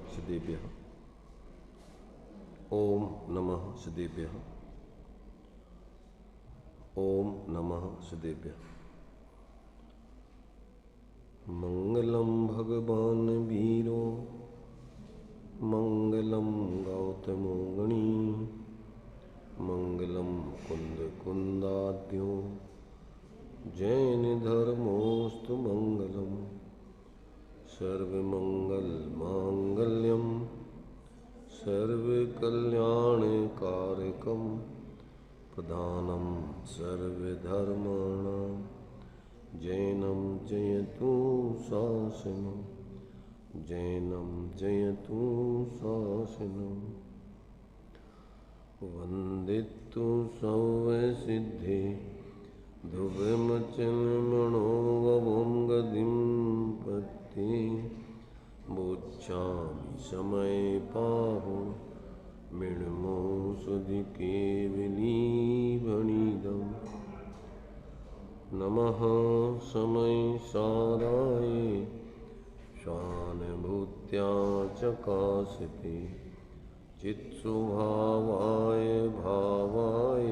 श्रीदेभ्यः। ओम नमः श्रीदेभ्यः। ओम नमः श्रीदेभ्यः। मंगलम भगवान वीरो मंगलम गौतमो गणी मंगलम कुंद कुंदाद्यो जैन धर्मोस्तु मंगलम सर्वमंगल मांगल्यम सर्वकल्याणकारकम प्रधानम सर्वधर्माणां जैनं जयतु शासनं जैनं जयतु शासनं वन्दितु सर्वसिद्धे ध्रुवमचनमणोवं गतिं पत्ति बुच्छामि समय पाहु मृण्मो सुधि केवलीभणिदम् नमः समय साराय स्वानुभूत्या चकाशिते चित्स्वभावाय भावाय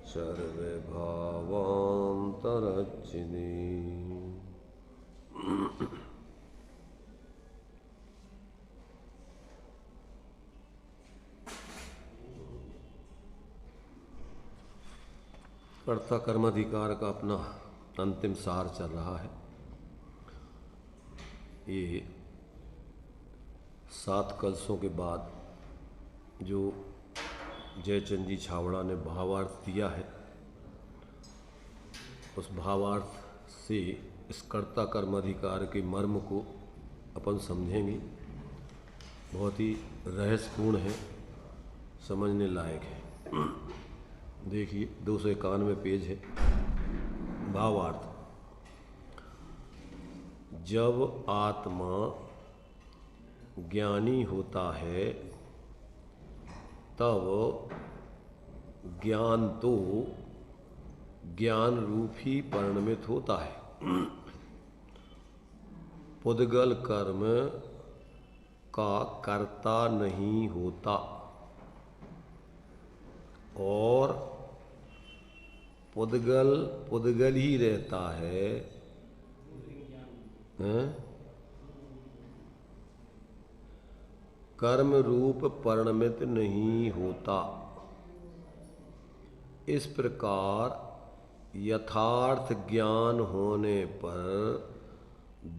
सर्वभावान्तरच्छिदे। कर्ता कर्माधिकार का अपना अंतिम सार चल रहा है। ये 7 कलशों के बाद जो जयचंद जी छावड़ा ने भावार्थ दिया है, उस भावार्थ से इस कर्ता कर्माधिकार के मर्म को अपन समझेंगे। बहुत ही रहस्यपूर्ण है, समझने लायक है। देखिए 291 पेज है। भावार्थ। जब आत्मा ज्ञानी होता है तब ज्ञान तो ज्ञान रूप ही परिणमित होता है। पुद्गल कर्म का कर्ता नहीं होता और पुद्गल ही रहता है। कर्म रूप परिणमित नहीं होता। इस प्रकार यथार्थ ज्ञान होने पर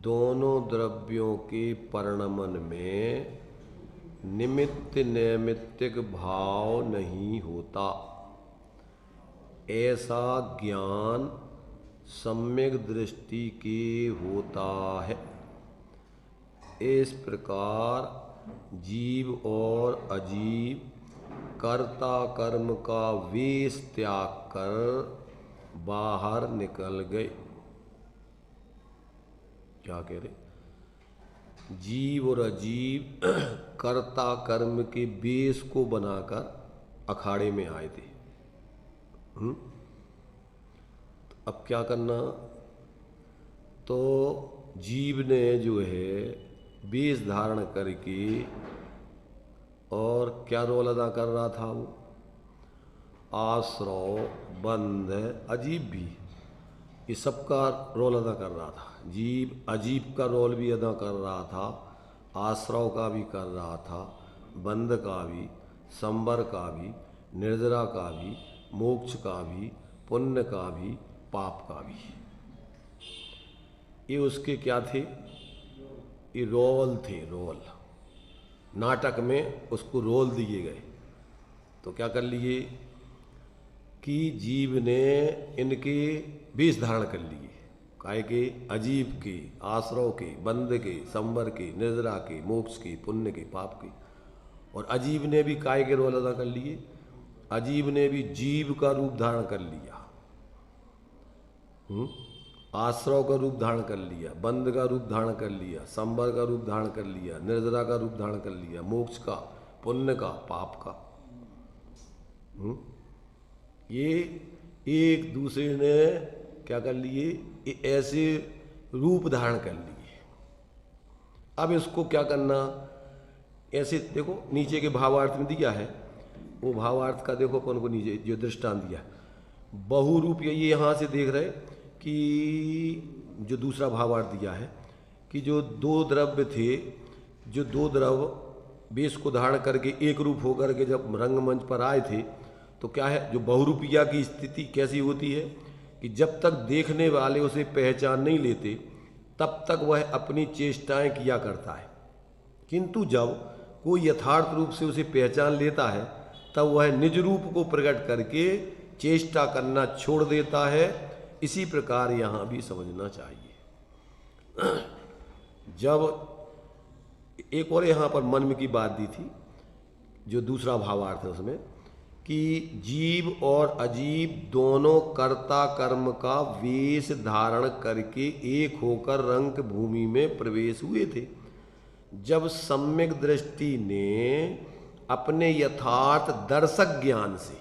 दोनों द्रव्यों के परिणमन में निमित्त नैमित्तिक भाव नहीं होता। ऐसा ज्ञान सम्यक दृष्टि के होता है। इस प्रकार जीव और अजीव कर्ता कर्म का वेश त्याग कर बाहर निकल गए। क्या कह रहे? जीव और अजीव कर्ता कर्म के वेश को बनाकर अखाड़े में आए थे। तो अब क्या करना? तो जीव ने जो है वेश धारण करके और क्या रोल अदा कर रहा था? वो आश्रव, बंध, अजीब भी, ये सबका रोल अदा कर रहा था। जीव अजीब का रोल भी अदा कर रहा था, आश्रव का भी कर रहा था, बंध का भी, संबर का भी, निर्जरा का भी, मोक्ष का भी, पुण्य का भी, पाप का भी। ये उसके क्या थे? ये रोल थे, रोल। नाटक में उसको रोल दिए गए। तो क्या कर लिए कि जीव ने इनके वेश धारण कर लिए। काहे के? अजीब के, आश्रव के, बंध के, संबर के, निर्जरा के, मोक्ष के, पुण्य के, पाप के। और अजीब ने भी काय के रोल अदा कर लिए? अजीब ने भी जीव का रूप धारण कर लिया, आश्रव का रूप धारण कर लिया, बंध का रूप धारण कर लिया, संबर का रूप धारण कर लिया, निर्जरा का रूप धारण कर लिया, मोक्ष का, पुण्य का, पाप का। ये एक दूसरे ने क्या कर लिए? ये ऐसे रूप धारण कर लिए। अब इसको क्या करना? ऐसे देखो नीचे के भावार्थ में दिया है, वो भावार्थ का देखो अपन को नीचे जो दृष्टांत दिया है, बहुरूप, ये यहाँ से देख रहे कि जो दूसरा भावार्थ दिया है कि जो दो द्रव्य थे, जो दो द्रव्य वेश को धारण करके एक रूप होकर के जब रंगमंच पर आए थे, तो क्या है, जो बहुरूपिया की स्थिति कैसी होती है कि जब तक देखने वाले उसे पहचान नहीं लेते तब तक वह अपनी चेष्टाएं किया करता है, किंतु जब कोई यथार्थ रूप से उसे पहचान लेता है तब वह निज रूप को प्रकट करके चेष्टा करना छोड़ देता है। इसी प्रकार यहाँ भी समझना चाहिए। जब एक और यहाँ पर मन में की बात दी थी, जो दूसरा भावार्थ है उसमें कि जीव और अजीव दोनों कर्ता कर्म का वेश धारण करके एक होकर रंग भूमि में प्रवेश हुए थे। जब सम्यक दृष्टि ने अपने यथार्थ दर्शक ज्ञान से,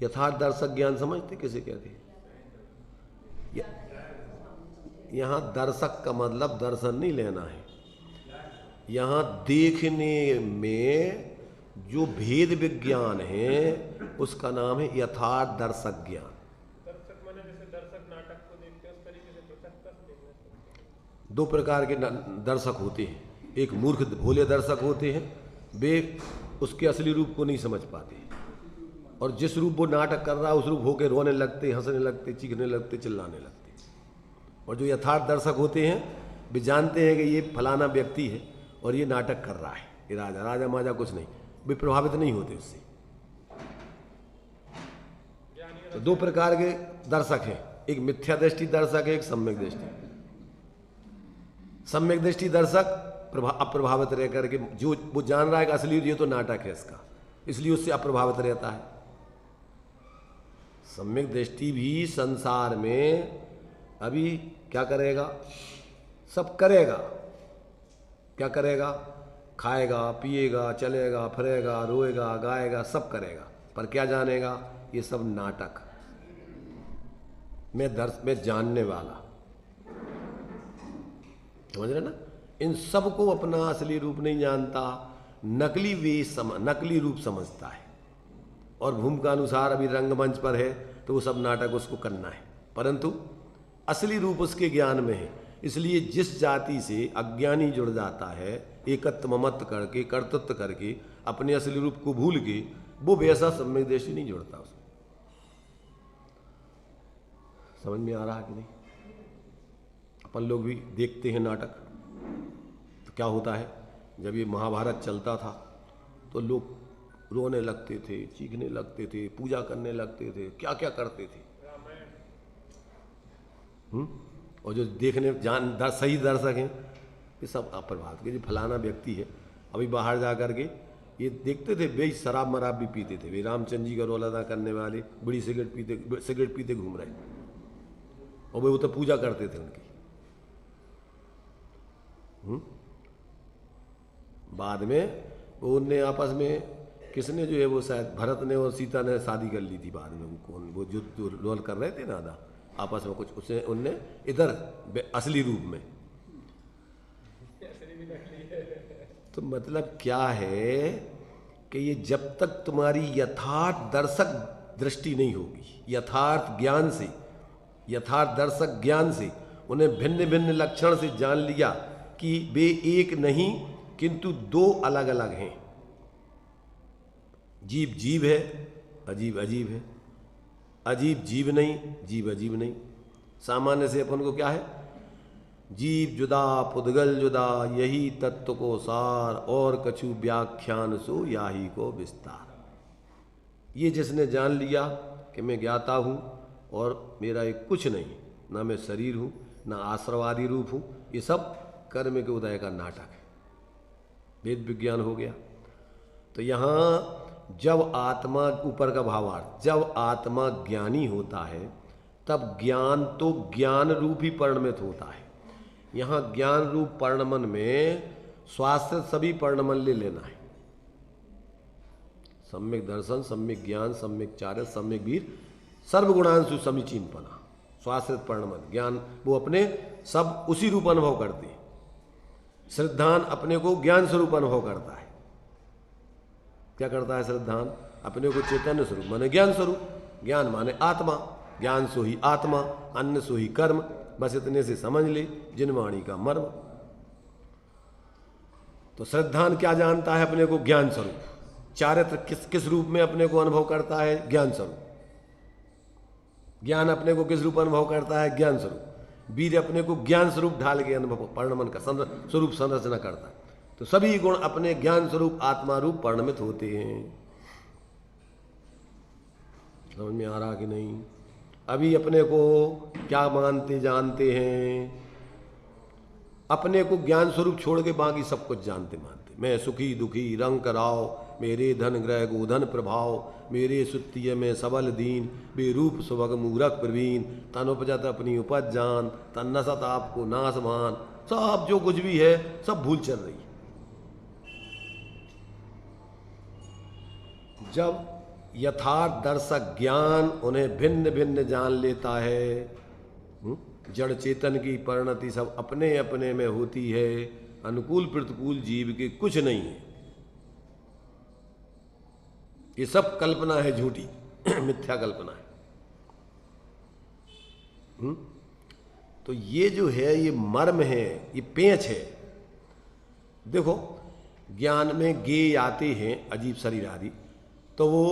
यथार्थ दर्शक ज्ञान समझते किसे कहते हैं? यहाँ दर्शक का मतलब दर्शन नहीं लेना है, यहाँ देखने में जो भेद विज्ञान है उसका नाम है यथार्थ दर्शक ज्ञान। दर्शक माने जैसे दर्शक नाटक को देखते हैं उस तरीके से पृथक देखना। दो प्रकार के दर्शक होते हैं, एक मूर्ख भोले दर्शक होते हैं, वे उसके असली रूप को नहीं समझ पाते, और जिस रूप वो नाटक कर रहा है उस रूप होकर रोने लगते, हंसने लगते, चीखने लगते, चिल्लाने लगते। और जो यथार्थ दर्शक होते हैं वे जानते हैं कि ये फलाना व्यक्ति है और ये नाटक कर रहा है, ये राजा राजा माजा कुछ नहीं, वे प्रभावित नहीं होते उससे। तो दो प्रकार के दर्शक हैं, एक मिथ्या दृष्टि दर्शक है, एक सम्यक दृष्टि। सम्यक दृष्टि दर्शक अप्रभावित रह करके, जो वो जान रहा है कि असली ये तो नाटक है इसका, इसलिए उससे अप्रभावित रहता है। सम्यक दृष्टि भी संसार में अभी क्या करेगा, सब करेगा, क्या करेगा, खाएगा, पिएगा, चलेगा, फिरेगा, रोएगा, गाएगा, सब करेगा, पर क्या जानेगा, ये सब नाटक। मैं जानने वाला, समझ रहे ना, इन सब को अपना असली रूप नहीं जानता, नकली नकली रूप समझता है, और भूमिका अनुसार अभी रंगमंच पर है तो वो सब नाटक उसको करना है, परंतु असली रूप उसके ज्ञान में है। इसलिए जिस जाति से अज्ञानी जुड़ जाता है, एकत्व ममत्व करके, कर्तृत्व करके, अपने असली रूप को भूल के, वो वैसा सम्यक दृष्टि नहीं जुड़ता उसमें। समझ में आ रहा कि नहीं? अपन लोग भी देखते हैं नाटक, तो क्या होता है, जब ये महाभारत चलता था तो लोग रोने लगते थे, चीखने लगते थे, पूजा करने लगते थे, क्या क्या करते थे। और जो देखने सही दर्शक हैं ये सब अप्रभावित के, जो फलाना व्यक्ति है, अभी बाहर जा कर के ये देखते थे, वे शराब मराब भी पीते थे, वे रामचंद्र जी का रोल अदा करने वाले बड़ी सिगरेट पीते घूम रहे, और वे वो तो पूजा करते थे उनकी। बाद में वो उनने आपस में, किसने जो है वो शायद भरत ने और सीता ने शादी कर ली थी बाद में, वो जो रोल कर रहे थे ना आधा आपस में कुछ, उसने उनने इधर असली रूप में। तो मतलब क्या है कि ये जब तक तुम्हारी यथार्थ दर्शक दृष्टि नहीं होगी, यथार्थ ज्ञान से, यथार्थ दर्शक ज्ञान से उन्हें भिन्न भिन्न लक्षण से जान लिया कि वे एक नहीं किंतु दो अलग अलग हैं। जीव जीव है, अजीब अजीब है, अजीब जीव नहीं, जीव अजीब नहीं। सामान्य से अपन को क्या है, जीव जुदा पुद्गल जुदा, यही तत्व को सार, और कछु व्याख्यान सो याही को विस्तार। ये जिसने जान लिया कि मैं ज्ञाता हूँ और मेरा एक कुछ नहीं, ना मैं शरीर हूँ ना आश्रवादी रूप हूँ, ये सब कर्म के उदय का नाटक है, वेद विज्ञान हो गया। तो यहाँ जब आत्मा, ऊपर का भावार्थ, जब आत्मा ज्ञानी होता है तब ज्ञान तो ज्ञान रूप ही परिणमित होता है। यहाँ ज्ञान रूप परिणमन में स्वास्थ्य सभी परिणमन ले लेना है, सम्यक दर्शन, सम्यक ज्ञान, सम्यक चार्य, सम्यक वीर, सर्वगुणांशु समीचीनपना, स्वास्थ्य परिणमन ज्ञान, वो अपने सब उसी रूप अनुभव करते हैं। श्रद्धान अपने को ज्ञान स्वरूप अनुभव करता है। क्या करता है श्रद्धान? अपने को चैतन्य स्वरूप माने ज्ञान स्वरूप, ज्ञान माने आत्मा, ज्ञान सो ही आत्मा, अन्य सो ही कर्म। बस इतने से समझ ले जिनवाणी का मर्म। तो श्रद्धान क्या जानता है? अपने को ज्ञान स्वरूप। चारित्र किस रूप में अपने को अनुभव करता है? ज्ञान स्वरूप। ज्ञान अपने को किस रूप अनुभव करता है? ज्ञान स्वरूप। वीर अपने को ज्ञान स्वरूप ढाल के अनुभव परिणमन का स्वरूप संरचना करता है। तो सभी गुण अपने ज्ञान स्वरूप आत्मा रूप परिणमित होते हैं। समझ में आ रहा कि नहीं? अभी अपने को क्या मानते जानते हैं? अपने को ज्ञान स्वरूप छोड़ के बाकी सब कुछ जानते मानते। मैं सुखी दुखी रंग राव, मेरे धन ग्रह गोधन प्रभाव, मेरे सुत्तीय में सबल दीन, बेरूप सुभग मूरख प्रवीण, तन उपजत अपनी उपज जान, तन नसत आपको नासमान। सब जो कुछ भी है सब भूल चल रही है। जब यथार्थ दर्शक ज्ञान उन्हें भिन्न भिन्न जान लेता है, जड़ चेतन की परिणति सब अपने अपने में होती है, अनुकूल प्रतिकूल जीव के कुछ नहीं है, ये सब कल्पना है झूठी, मिथ्या कल्पना है। तो ये जो है ये मर्म है, ये पेंच है। देखो ज्ञान में गे आते हैं अजीब शरीर आदि, तो वो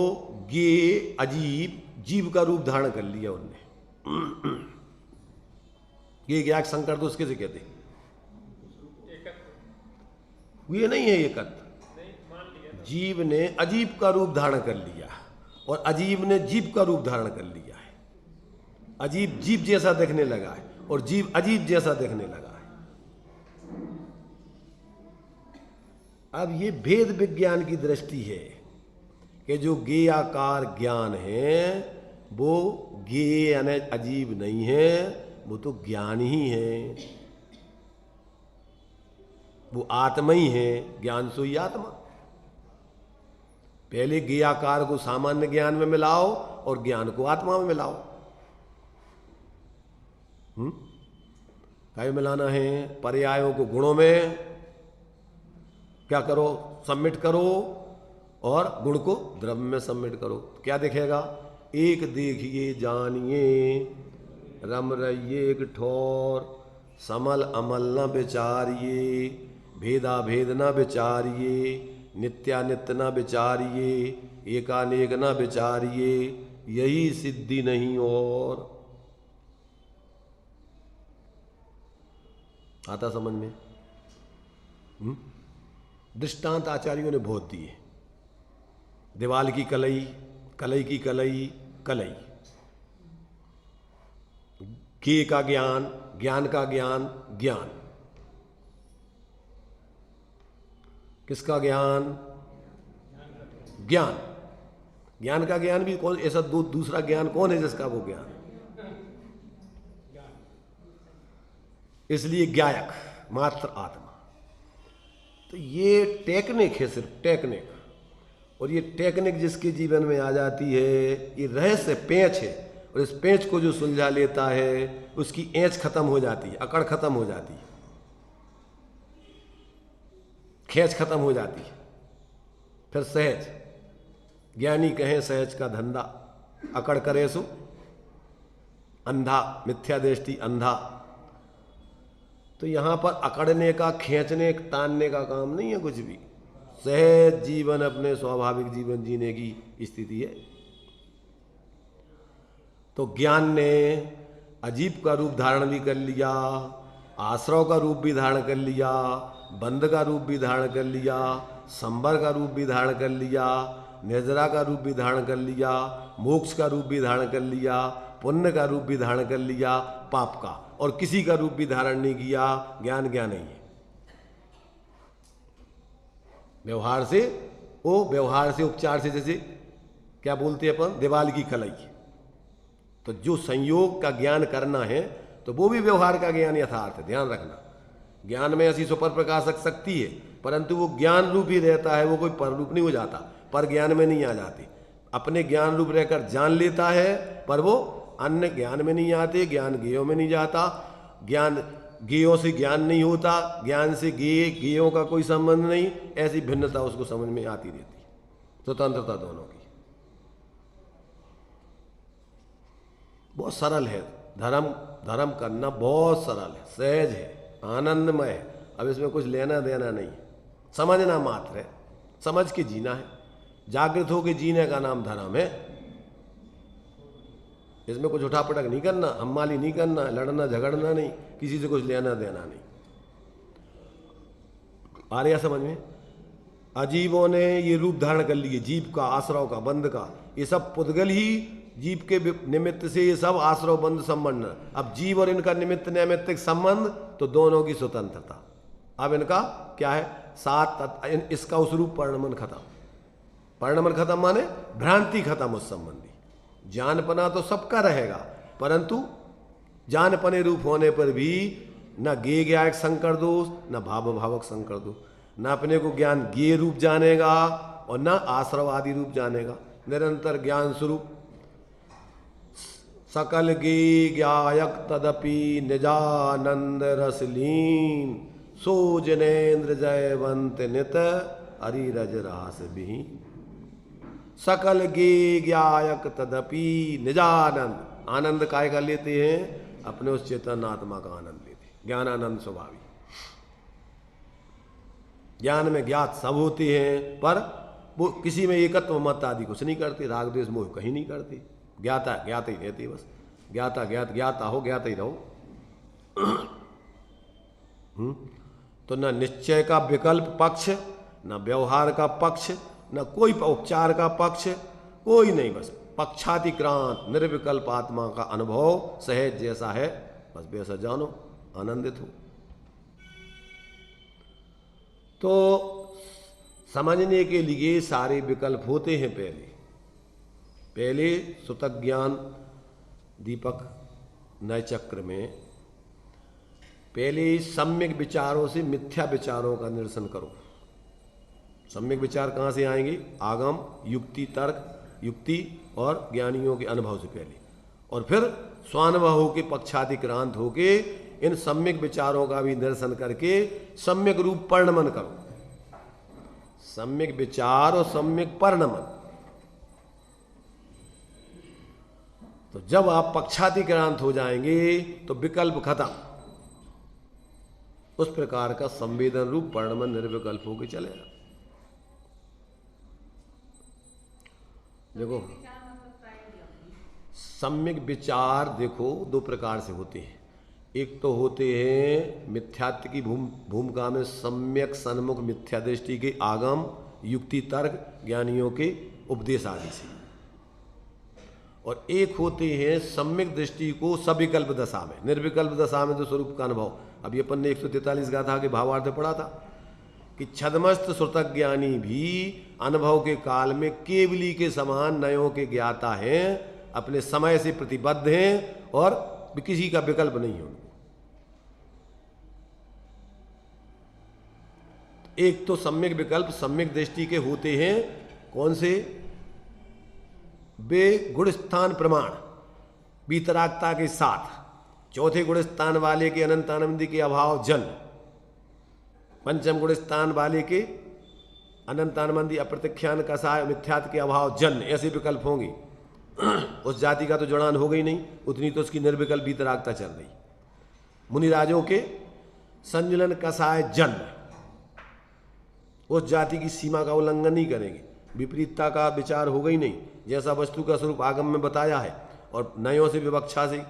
गे अजीब जीव का रूप धारण कर लिया उनने। ये ज्ञाक संकर तो उसके से कहते हैं, ये नहीं है एकत्व। जीव ने अजीब का रूप धारण कर लिया और अजीब ने जीव का रूप धारण कर लिया है। अजीब जीव जैसा देखने लगा है और जीव अजीब जैसा देखने लगा है। अब ये भेद विज्ञान की दृष्टि है कि जो गेयाकार ज्ञान है वो गे यानी अजीब नहीं है, वो तो ज्ञान ही है, वो आत्मा ही है। ज्ञान सो ही आत्मा। पहले ज्ञाकार को सामान्य ज्ञान में मिलाओ और ज्ञान को आत्मा में मिलाओ। क्या मिलाना है? पर्यायों को गुणों में क्या करो? सबमिट करो और गुण को द्रव्य में सबमिट करो। क्या दिखेगा? एक देखिए जानिए, रम रहिए एक ठोर, समल अमल न विचारिए, भेदा भेद न विचारिए, नित्यानित्य न विचारिए, एकानेक न विचारिए, यही सिद्धि नहीं और। आता समझ में? दृष्टांत आचार्यों ने बहुत दिए। दीवाल की कलई, कलई की कलई, कलई। के का ज्ञान, ज्ञान का ज्ञान, ज्ञान। किसका ज्ञान? ज्ञान। ज्ञान का ज्ञान भी कौन? ऐसा दूसरा ज्ञान कौन है जिसका वो ज्ञान? इसलिए ज्ञायक मात्र आत्मा। तो ये टेक्निक है, सिर्फ टेक्निक। और ये टेक्निक जिसके जीवन में आ जाती है, ये रहस्य पेंच है, और इस पेंच को जो सुलझा लेता है उसकी एंच खत्म हो जाती है, अकड़ खत्म हो जाती है, खेच खत्म हो जाती है। फिर सहज, ज्ञानी कहें सहज का धंधा, अकड़ करे सो अंधा, मिथ्या दृष्टि अंधा। तो यहां पर अकड़ने का, खींचने तानने का काम नहीं है कुछ भी। सहज जीवन, अपने स्वाभाविक जीवन जीने की स्थिति है। तो ज्ञान ने अजीब का रूप धारण भी कर लिया, आश्रव का रूप भी धारण कर लिया, बंध का रूप भी धारण कर लिया, संबर का रूप भी धारण कर लिया, निर्जरा का रूप भी धारण कर लिया, मोक्ष का रूप भी धारण कर लिया, पुण्य का रूप भी धारण कर लिया, पाप का, और किसी का रूप भी धारण नहीं किया। ज्ञान ज्ञान नहीं है। व्यवहार से, ओ व्यवहार से, उपचार से, जैसे क्या बोलते हैं अपन, दीवाल की कलई। तो जो संयोग का ज्ञान करना है तो वो भी व्यवहार का ज्ञान यथार्थ है। ध्यान रखना, ज्ञान में ऐसी सुपर प्रकाशक शक्ति है, परंतु वो ज्ञान रूप ही रहता है, वो कोई पर रूप नहीं हो जाता, पर ज्ञान में नहीं आ जाती। अपने ज्ञान रूप रहकर जान लेता है, पर वो अन्य ज्ञान में नहीं आते, ज्ञान ज्ञेयों में नहीं जाता। ज्ञान गेयों से ज्ञान नहीं होता, ज्ञान से गेयों का कोई संबंध नहीं, ऐसी भिन्नता उसको समझ में आती रहती, स्वतंत्रता दोनों की। बहुत सरल है धर्म, धर्म करना बहुत सरल है, सहज है, आनंदमय है। अब इसमें कुछ लेना देना नहीं, समझना मात्र है, समझ के जीना है, जागृत होकर जीने का नाम धर्म है। इसमें कुछ उठापटक नहीं करना, हम्माली नहीं करना, लड़ना झगड़ना नहीं, किसी से कुछ लेना देना नहीं। आ रहा समझ में? अजीवों ने ये रूप धारण कर लिए, जीव का, आश्रव का, बंध का, ये सब पुद्गल ही जीव के निमित्त से ये सब आश्रव बंध संबंध। अब जीव और इनका निमित्त नैमित्तिक संबंध, तो दोनों की स्वतंत्रता। अब इनका क्या है? सात, इसका उस रूप परिणमन खत्म। परिणमन खत्म माने भ्रांति खत्म उस संबंधी। जानपना तो सबका रहेगा, परंतु जानपने रूप होने पर भी न गे ज्ञायक संकर दोष, न भाव भावक संकर दोष, न अपने को ज्ञान गे रूप जानेगा और न आश्रव आदि रूप जानेगा। निरंतर ज्ञान स्वरूप सकल गे ज्ञायक तदपि निजानंद रसलीन, सो जनेन्द्र जयवंत नित हरिरज रास भी। सकल गे ज्ञायक तदपि निजानंद, आनंद काय का लेते हैं? अपने उस चेतन आत्मा का आनंद लेते हैं, ज्ञानानंद स्वभावी। ज्ञान में ज्ञात सब होते हैं, पर वो किसी में एकत्व मत आदि कुछ नहीं करते, राग द्वेष मोह कहीं नहीं करते। ज्ञाता ज्ञात ही रहती, बस ज्ञाता ज्ञात, ज्ञाता हो ज्ञाता ही रहो। तो न निश्चय का विकल्प पक्ष, न व्यवहार का पक्ष, न कोई उपचार का पक्ष, कोई नहीं, बस पक्षातिक्रांत निर्विकल्प आत्मा का अनुभव सहज जैसा है, बस वैसा जानो, आनंदित हो। तो समझने के लिए सारे विकल्प होते हैं। पहले सुतक ज्ञान दीपक नय चक्र में पहले सम्यक विचारों से मिथ्या विचारों का निरसन करो। सम्यक विचार कहाँ से आएंगे? आगम, युक्ति, तर्क, युक्ति और ज्ञानियों के अनुभव से पहले, और फिर स्वानुभव होके पक्षातिक्रांत होके इन सम्यक विचारों का भी निरसन करके सम्यक रूप परिणमन करो। सम्यक विचार और सम्यक परिणमन। तो जब आप पक्षातिक्रांत हो जाएंगे तो विकल्प खत्म। उस प्रकार का संवेदन रूप परिणमन निर्विकल्प होकर चलेगा। देखो सम्यक विचार देखो दो प्रकार से होते हैं। एक तो होते हैं मिथ्यात्व की भूमिका में सम्यक सन्मुख मिथ्या दृष्टि के आगम, युक्ति, तर्क, ज्ञानियों के उपदेश आदि से, और एक होते हैं सम्यक दृष्टि को सविकल्प दशा में, निर्विकल्प दशा में, जो स्वरूप का अनुभव। अभी अपन ने 143 गाथा के भावार्थ पढ़ा था कि छदमस्त श्रुतक ज्ञानी भी अनुभव के काल में केवली के समान नयों के ज्ञाता हैं, अपने समय से प्रतिबद्ध हैं और किसी का विकल्प नहीं है उनको। एक तो सम्यक विकल्प सम्यक दृष्टि के होते हैं, कौन से? वे गुणस्थान प्रमाण बीतरागता के साथ, चौथे गुणस्थान वाले के अनंतानंदी के अभाव जन, पंचम गुणस्थान वाले के अनंतानंदी अप्रत्यख्यान कसाय मिथ्यात्व के अभाव जन, ऐसे विकल्प होंगे। उस जाति का तो जड़ान हो गई नहीं, उतनी तो उसकी निर्विकल्प बीतरागता चल रही। मुनिराजों के संजुलन कसाय जन, उस जाति की सीमा का उल्लंघन नहीं करेंगे, विपरीतता का विचार होगा ही नहीं। जैसा वस्तु का स्वरूप आगम में बताया है और नयों से विवक्षा से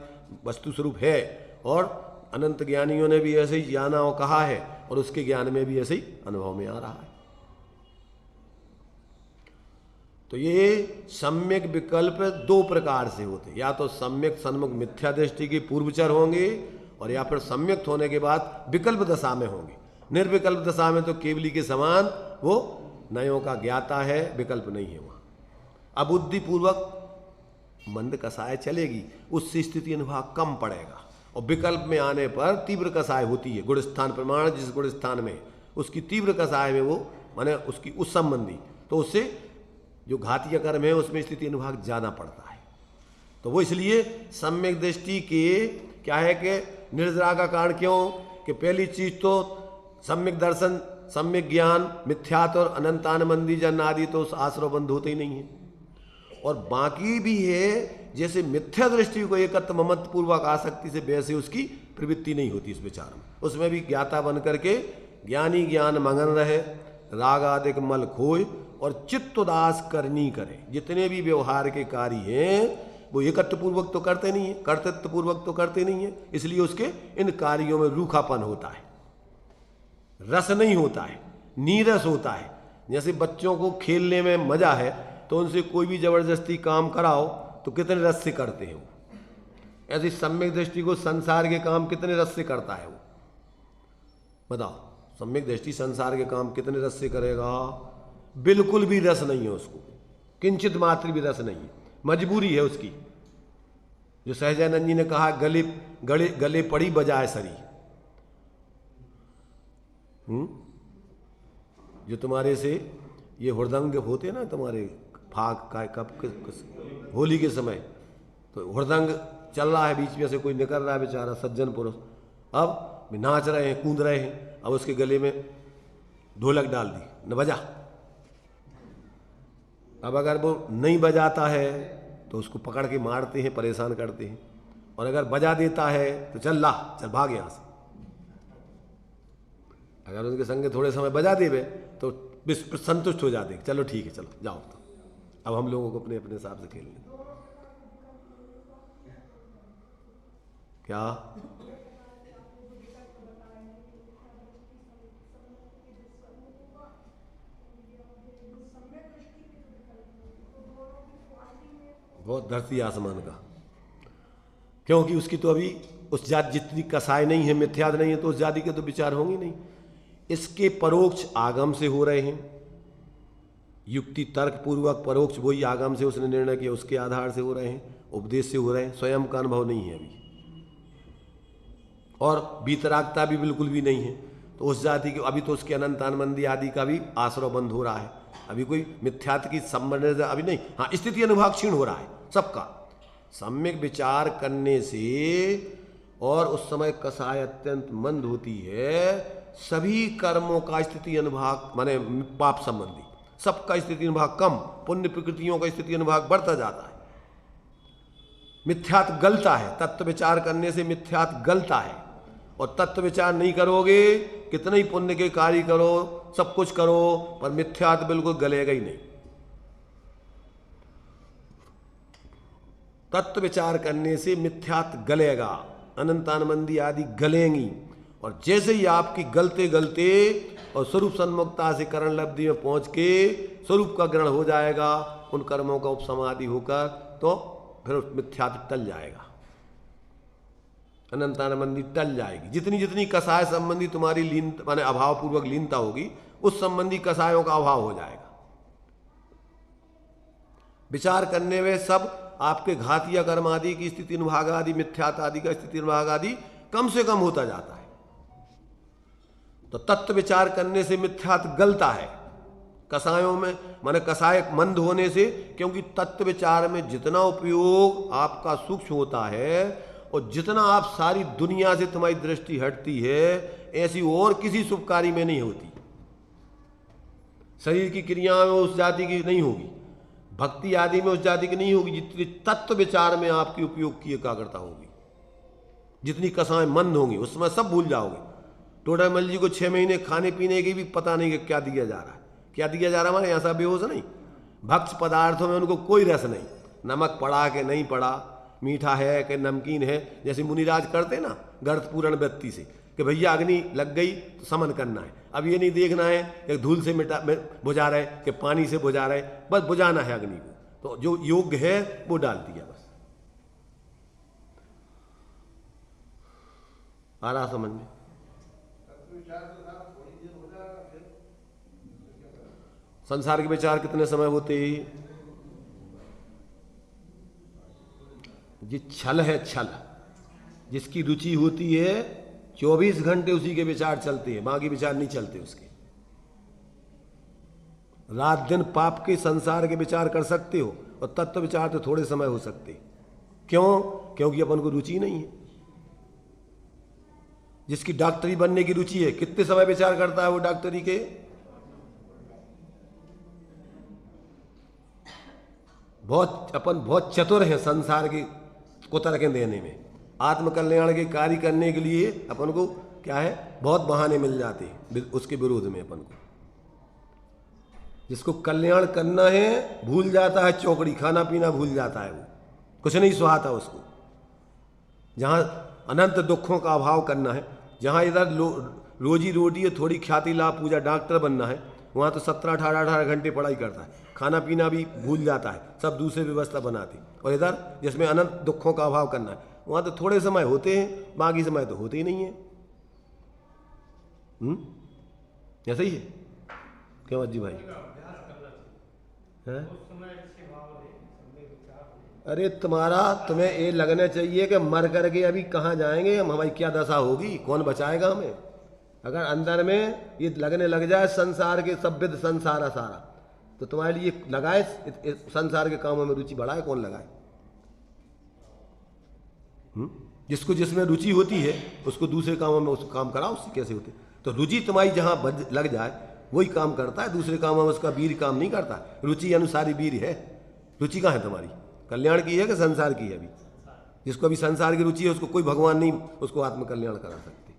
वस्तु स्वरूप है, और अनंत ज्ञानियों ने भी ऐसे ही जाना और कहा है, और उसके ज्ञान में भी ऐसे ही अनुभव में आ रहा है। तो ये सम्यक विकल्प दो प्रकार से होते, या तो सम्यक सन्मुख मिथ्या दृष्टि के पूर्वचर होंगे, और या फिर सम्यक होने के बाद विकल्प दशा में होंगे। निर्विकल्प दशा में तो केवली के समान वो नयों का ज्ञाता है, विकल्प नहीं है वहां। अबुद्धिपूर्वक मंद कसाय चलेगी, उससे स्थिति अनुभाग कम पड़ेगा, और विकल्प में आने पर तीव्र कसाय होती है। गुणस्थान प्रमाण जिस गुणस्थान में, उसकी तीव्र कसाय में वो माने उसकी उस संबंधी, तो उससे जो घातीय कर्म है उसमें स्थिति अनुभाग ज्यादा पड़ता है। तो वो इसलिए सम्यक दृष्टि के क्या है कि निर्जरा का कारण क्यों? कि पहली चीज तो सम्यक दर्शन, सम्यक ज्ञान, मिथ्यात्व और अनंतानमंदी जन आदि तो उस आश्रय बंध होते ही नहीं है। और बाकी भी है, जैसे मिथ्या दृष्टि को एकत्र ममत्व पूर्वक आसक्ति से, वैसे उसकी प्रवृत्ति नहीं होती इस विचार में। उसमें भी ज्ञाता बन करके ज्ञानी ज्ञान मगन रहे, राग आदिक मल खोए और चित्त उदास करनी करे। जितने भी व्यवहार के कार्य हैं वो एकत्र पूर्वक तो करते नहीं है, कर्तृत्व पूर्वक तो करते नहीं है, इसलिए उसके इन कार्यों में रूखापन होता है, रस नहीं होता है, नीरस होता है। जैसे बच्चों को खेलने में मजा है तो उनसे कोई भी जबरदस्ती काम कराओ तो कितने रस से करते हैं वो। ऐसी सम्यक दृष्टि को संसार के काम कितने रस से करता है वो, बताओ। सम्यक दृष्टि संसार के काम कितने रस से करेगा? बिल्कुल भी रस नहीं है उसको, किंचित मात्र भी रस नहीं है, मजबूरी है उसकी। जो सहजानंद जी ने कहा, गले गले गले पड़ी बजाए सरी। जो तुम्हारे से ये हुड़दंग होते ना, तुम्हारे फाग का कब होली के समय, तो हुड़दंग चल रहा है, बीच में से कोई निकल रहा है बेचारा सज्जन पुरुष, अब नाच रहे हैं, कूद रहे हैं, अब उसके गले में ढोलक डाल दी, न बजा। अब अगर वो नहीं बजाता है तो उसको पकड़ के मारते हैं, परेशान करते हैं, और अगर बजा देता है तो चल ला, चल भाग यहाँ से। अगर उनके संगे थोड़े समय बजा देवे तो संतुष्ट हो जाते, चलो ठीक है, चलो जाओ, तो अब हम लोगों को अपने अपने हिसाब से खेलने। क्या बहुत धरती आसमान का, क्योंकि उसकी तो अभी उस जाति जितनी कसाय नहीं है, मिथ्याद नहीं है, तो उस जाति के तो विचार होंगे नहीं। इसके परोक्ष आगम से हो रहे हैं, युक्ति तर्क पूर्वक परोक्ष वही आगम से उसने निर्णय किया, उसके आधार से हो रहे हैं, उपदेश से हो रहे हैं, स्वयं का अनुभव नहीं है अभी, और बीतरागता भी बिल्कुल भी नहीं है। तो उस जाति के अभी तो उसके अनंतानमंदी आदि का भी आश्रय बंद हो रहा है, अभी कोई मिथ्यात्व की संबंध अभी नहीं। हाँ, स्थिति अनुभाग क्षीण हो रहा है सबका। सम्यक विचार करने से, और उस समय कसाय अत्यंत मंद होती है, सभी कर्मों का स्थिति अनुभाग माने पाप संबंधी सबका स्थिति अनुभाग कम, पुण्य प्रकृतियों का स्थिति अनुभाग बढ़ता जाता है। मिथ्यात्व गलता है, तत्व विचार करने से मिथ्यात्व गलता है, और तत्व विचार नहीं करोगे, कितने ही पुण्य के कार्य करो, सब कुछ करो, पर मिथ्यात्व बिल्कुल गलेगा ही नहीं। तत्व विचार करने से मिथ्यात्व गलेगा, अनंतानमंदी आदि गलेंगी, और जैसे ही आपकी गलते गलते और स्वरूप सन्मुखता से करण लब्धि में पहुंच के स्वरूप का ग्रहण हो जाएगा, उन कर्मों का उपसमाधि होकर, तो फिर मिथ्यात्व टल जाएगा, अनंतानमंदी टल जाएगी। जितनी जितनी कसाय संबंधी तुम्हारी लीन माने अभाव पूर्वक लीनता होगी, उस संबंधी कसायों का अभाव हो जाएगा। विचार करने में सब आपके घातिया कर्म आदि की स्थिति अनुभाग आदि, मिथ्यात्व आदि का स्थिति अनुभाग आदि कम से कम होता जाता है। तो तत्व विचार करने से मिथ्यात्व गलता है कसायों में, माने कसाय मंद होने से, क्योंकि तत्व विचार में जितना उपयोग आपका सूक्ष्म होता है और जितना आप सारी दुनिया से तुम्हारी दृष्टि हटती है, ऐसी और किसी शुभ कार्य में नहीं होती। शरीर की क्रियाओं में उस जाति की नहीं होगी, भक्ति आदि में उस जाति की नहीं होगी, जितनी तत्व विचार में आपकी उपयोग की एकाग्रता होगी, जितनी कसाएं मंद होंगी, उसमें सब भूल जाओगे। टोडामल जी को 6 महीने खाने पीने की भी पता नहीं कि क्या दिया जा रहा है, क्या दिया जा रहा है, हमारे यहाँ सब बेहोश नहीं। भक्ष पदार्थों में उनको कोई रस नहीं, नमक पड़ा कि नहीं पड़ा, मीठा है कि नमकीन है, जैसे मुनिराज करते ना गर्त पूर्ण व्यक्ति से, कि भैया अग्नि लग गई तो समन करना है। अब ये नहीं देखना है कि धूल से बुझा रहे कि पानी से बुझा रहे, बस बुझाना है अग्नि को, तो जो योग्य है वो डाल दिया बस। आ रहा समझ में? संसार के विचार कितने समय होते हैं? ये छल है, छल, जिसकी रुचि होती है 24 घंटे उसी के विचार चलते हैं, बाकी विचार नहीं चलते उसके। रात दिन पाप के संसार के विचार कर सकते हो, और तत्व विचार तो थोड़े समय हो सकते। क्यों? क्योंकि अपन को रुचि नहीं है। जिसकी डॉक्टरी बनने की रुचि है, कितने समय विचार करता है वो डॉक्टरी के? अपन बहुत चतुर हैं संसार की कुतर के देने में। आत्मकल्याण के कार्य करने के लिए अपन को क्या है, बहुत बहाने मिल जाते हैं उसके विरोध में। अपन को जिसको कल्याण करना है भूल जाता है चौकड़ी, खाना पीना भूल जाता है, वो कुछ नहीं सुहाता उसको। जहाँ अनंत दुखों का अभाव करना है, जहाँ इधर रोजी रोटी है, थोड़ी ख्याति लाभ पूजा, डॉक्टर बनना है, वहाँ तो 17-18 घंटे पढ़ाई करता है, खाना पीना भी भूल जाता है, सब दूसरी व्यवस्था बनाती। और इधर जिसमें अनंत दुखों का अभाव करना है, वहाँ तो थोड़े समय होते हैं, बाकी समय तो होते ही नहीं है। ऐसा ही है क्यों अज्जी भाई? है? अरे तुम्हें ये लगना चाहिए कि मर करके अभी कहाँ जाएंगे हम, हमारी क्या दशा होगी, कौन बचाएगा हमें? अगर अंदर में ये लगने लग जाए संसार के सब विध संसार सारा, तो तुम्हारे लिए लगाए संसार के कामों में रुचि बढ़ाए, कौन लगाए? जिसको जिसमें रुचि होती है उसको दूसरे कामों में उसको काम कराओ, उससे कैसे होते? तो रुचि तुम्हारी जहाँ लग जाए वही काम करता है, दूसरे कामों में उसका वीर काम नहीं करता। रुचि अनुसारी वीर है। रुचि कहाँ है तुम्हारी? कल्याण की है कि संसार की है? अभी जिसको अभी संसार की रुचि है उसको कोई भगवान नहीं उसको आत्मकल्याण करा सकते।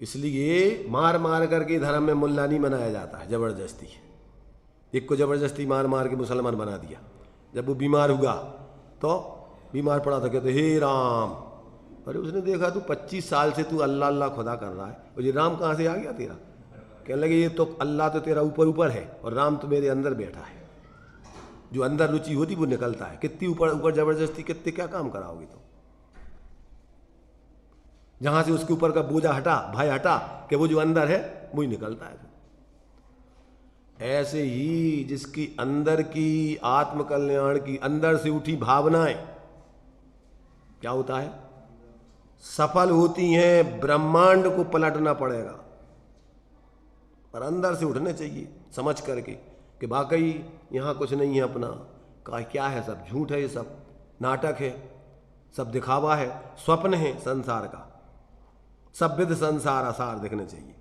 इसलिए मार मार करके धर्म में मुल्ला नहीं बनाया जाता है, जबरदस्ती। एक को जबरदस्ती मार मार के मुसलमान बना दिया। जब वो बीमार हुआ तो बीमार पड़ा था, कहते हे राम। अरे उसने देखा तू 25 साल से तू अल्लाह अल्लाह खुदा कर रहा है, और ये राम कहाँ से आ गया तेरा? कहने लगे ये तो अल्लाह तो तेरा ऊपर ऊपर है और राम तो मेरे अंदर बैठा है। जो अंदर रुचि होती वो निकलता है। कितनी ऊपर ऊपर जबरदस्ती, कितने क्या काम कराओगे? तो जहां से उसके ऊपर का बोझा हटा, भाई हटा, कि वो जो अंदर है वो ही निकलता है। ऐसे ही जिसकी अंदर की आत्मकल्याण की अंदर से उठी भावनाएं क्या होता है, सफल होती हैं। ब्रह्मांड को पलटना पड़ेगा, पर अंदर से उठने चाहिए समझ करके कि वाकई यहाँ कुछ नहीं है अपना, का क्या है, सब झूठ है, ये सब नाटक है, सब दिखावा है, स्वप्न है संसार का, सब विध संसार आसार देखने चाहिए।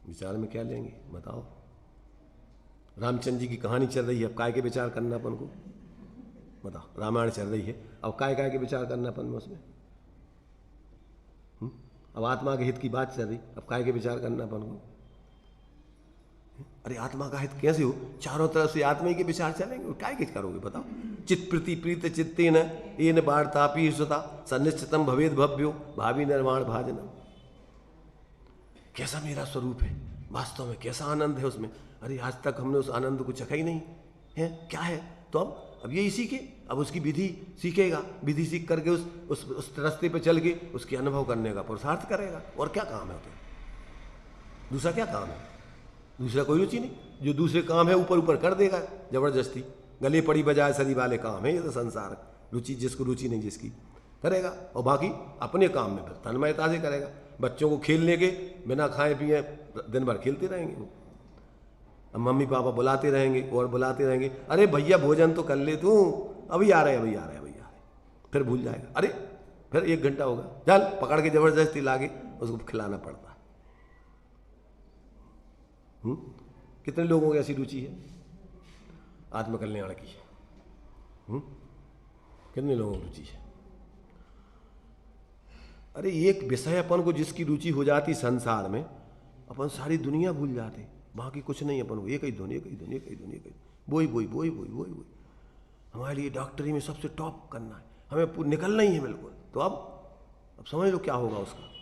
विचार में क्या लेंगे बताओ? रामचंद्र जी की कहानी चल रही है, अब काय के विचार करना अपन को बताओ? रामायण चल रही है, अब काय के विचार करना अपन में उसमें? अब आत्मा के हित की बात चल रही, अब काय के विचार करना अपन को? अरे आत्मा का हित कैसे हो? चारों तरफ से आत्मा ही के विचार चलेंगे, काय के करोगे बताओ? चित प्रीति प्रीत चित्ते न एन वार्तापी सुता सन्निश्चितम भवेद भव्यो भावी निर्माण भाजनम। कैसा मेरा स्वरूप है वास्तव में, कैसा आनंद है उसमें। अरे आज तक हमने उस आनंद को चखा ही नहीं है, क्या है? तो अब यही सीखे, अब उसकी विधि सीखेगा, विधि सीख करके उस रास्ते पे चल के उसके अनुभव करने का पुरुषार्थ करेगा। और क्या काम है? तो दूसरा क्या काम है? दूसरा कोई रुचि नहीं। जो दूसरे काम है ऊपर ऊपर कर देगा जबरदस्ती, गले पड़ी बजाय सरी वाले काम है ये तो संसार। रुचि जिसको रुचि नहीं जिसकी करेगा, और बाकी अपने काम में फिर तन्मयता से करेगा। बच्चों को खेलने के बिना खाए पिए दिन भर खेलते रहेंगे वो, अब मम्मी पापा बुलाते रहेंगे और बुलाते रहेंगे, अरे भैया भोजन तो कर ले तू, अभी आ रहे हैं, अभी आ रहे हैं, अभी आ रहे हैं। फिर भूल जाएगा, अरे फिर 1 घंटा होगा, चल पकड़ के जबरदस्ती लाके उसको खिलाना पड़ता है। कितने लोगों की ऐसी रुचि है आत्मकल्याण की? कितने लोगों की रुचि है? अरे एक विषय अपन को जिसकी रुचि हो जाती संसार में, अपन सारी दुनिया भूल जाते, बाकी कुछ नहीं अपन को, एक ही दुनिया, एक ही दुनिया, एक ही दुनिया, वही वही वही वही वही वही। हमारे लिए डॉक्टरी में सबसे टॉप करना है, हमें निकलना ही है बिल्कुल। तो अब समझ लो क्या होगा उसका।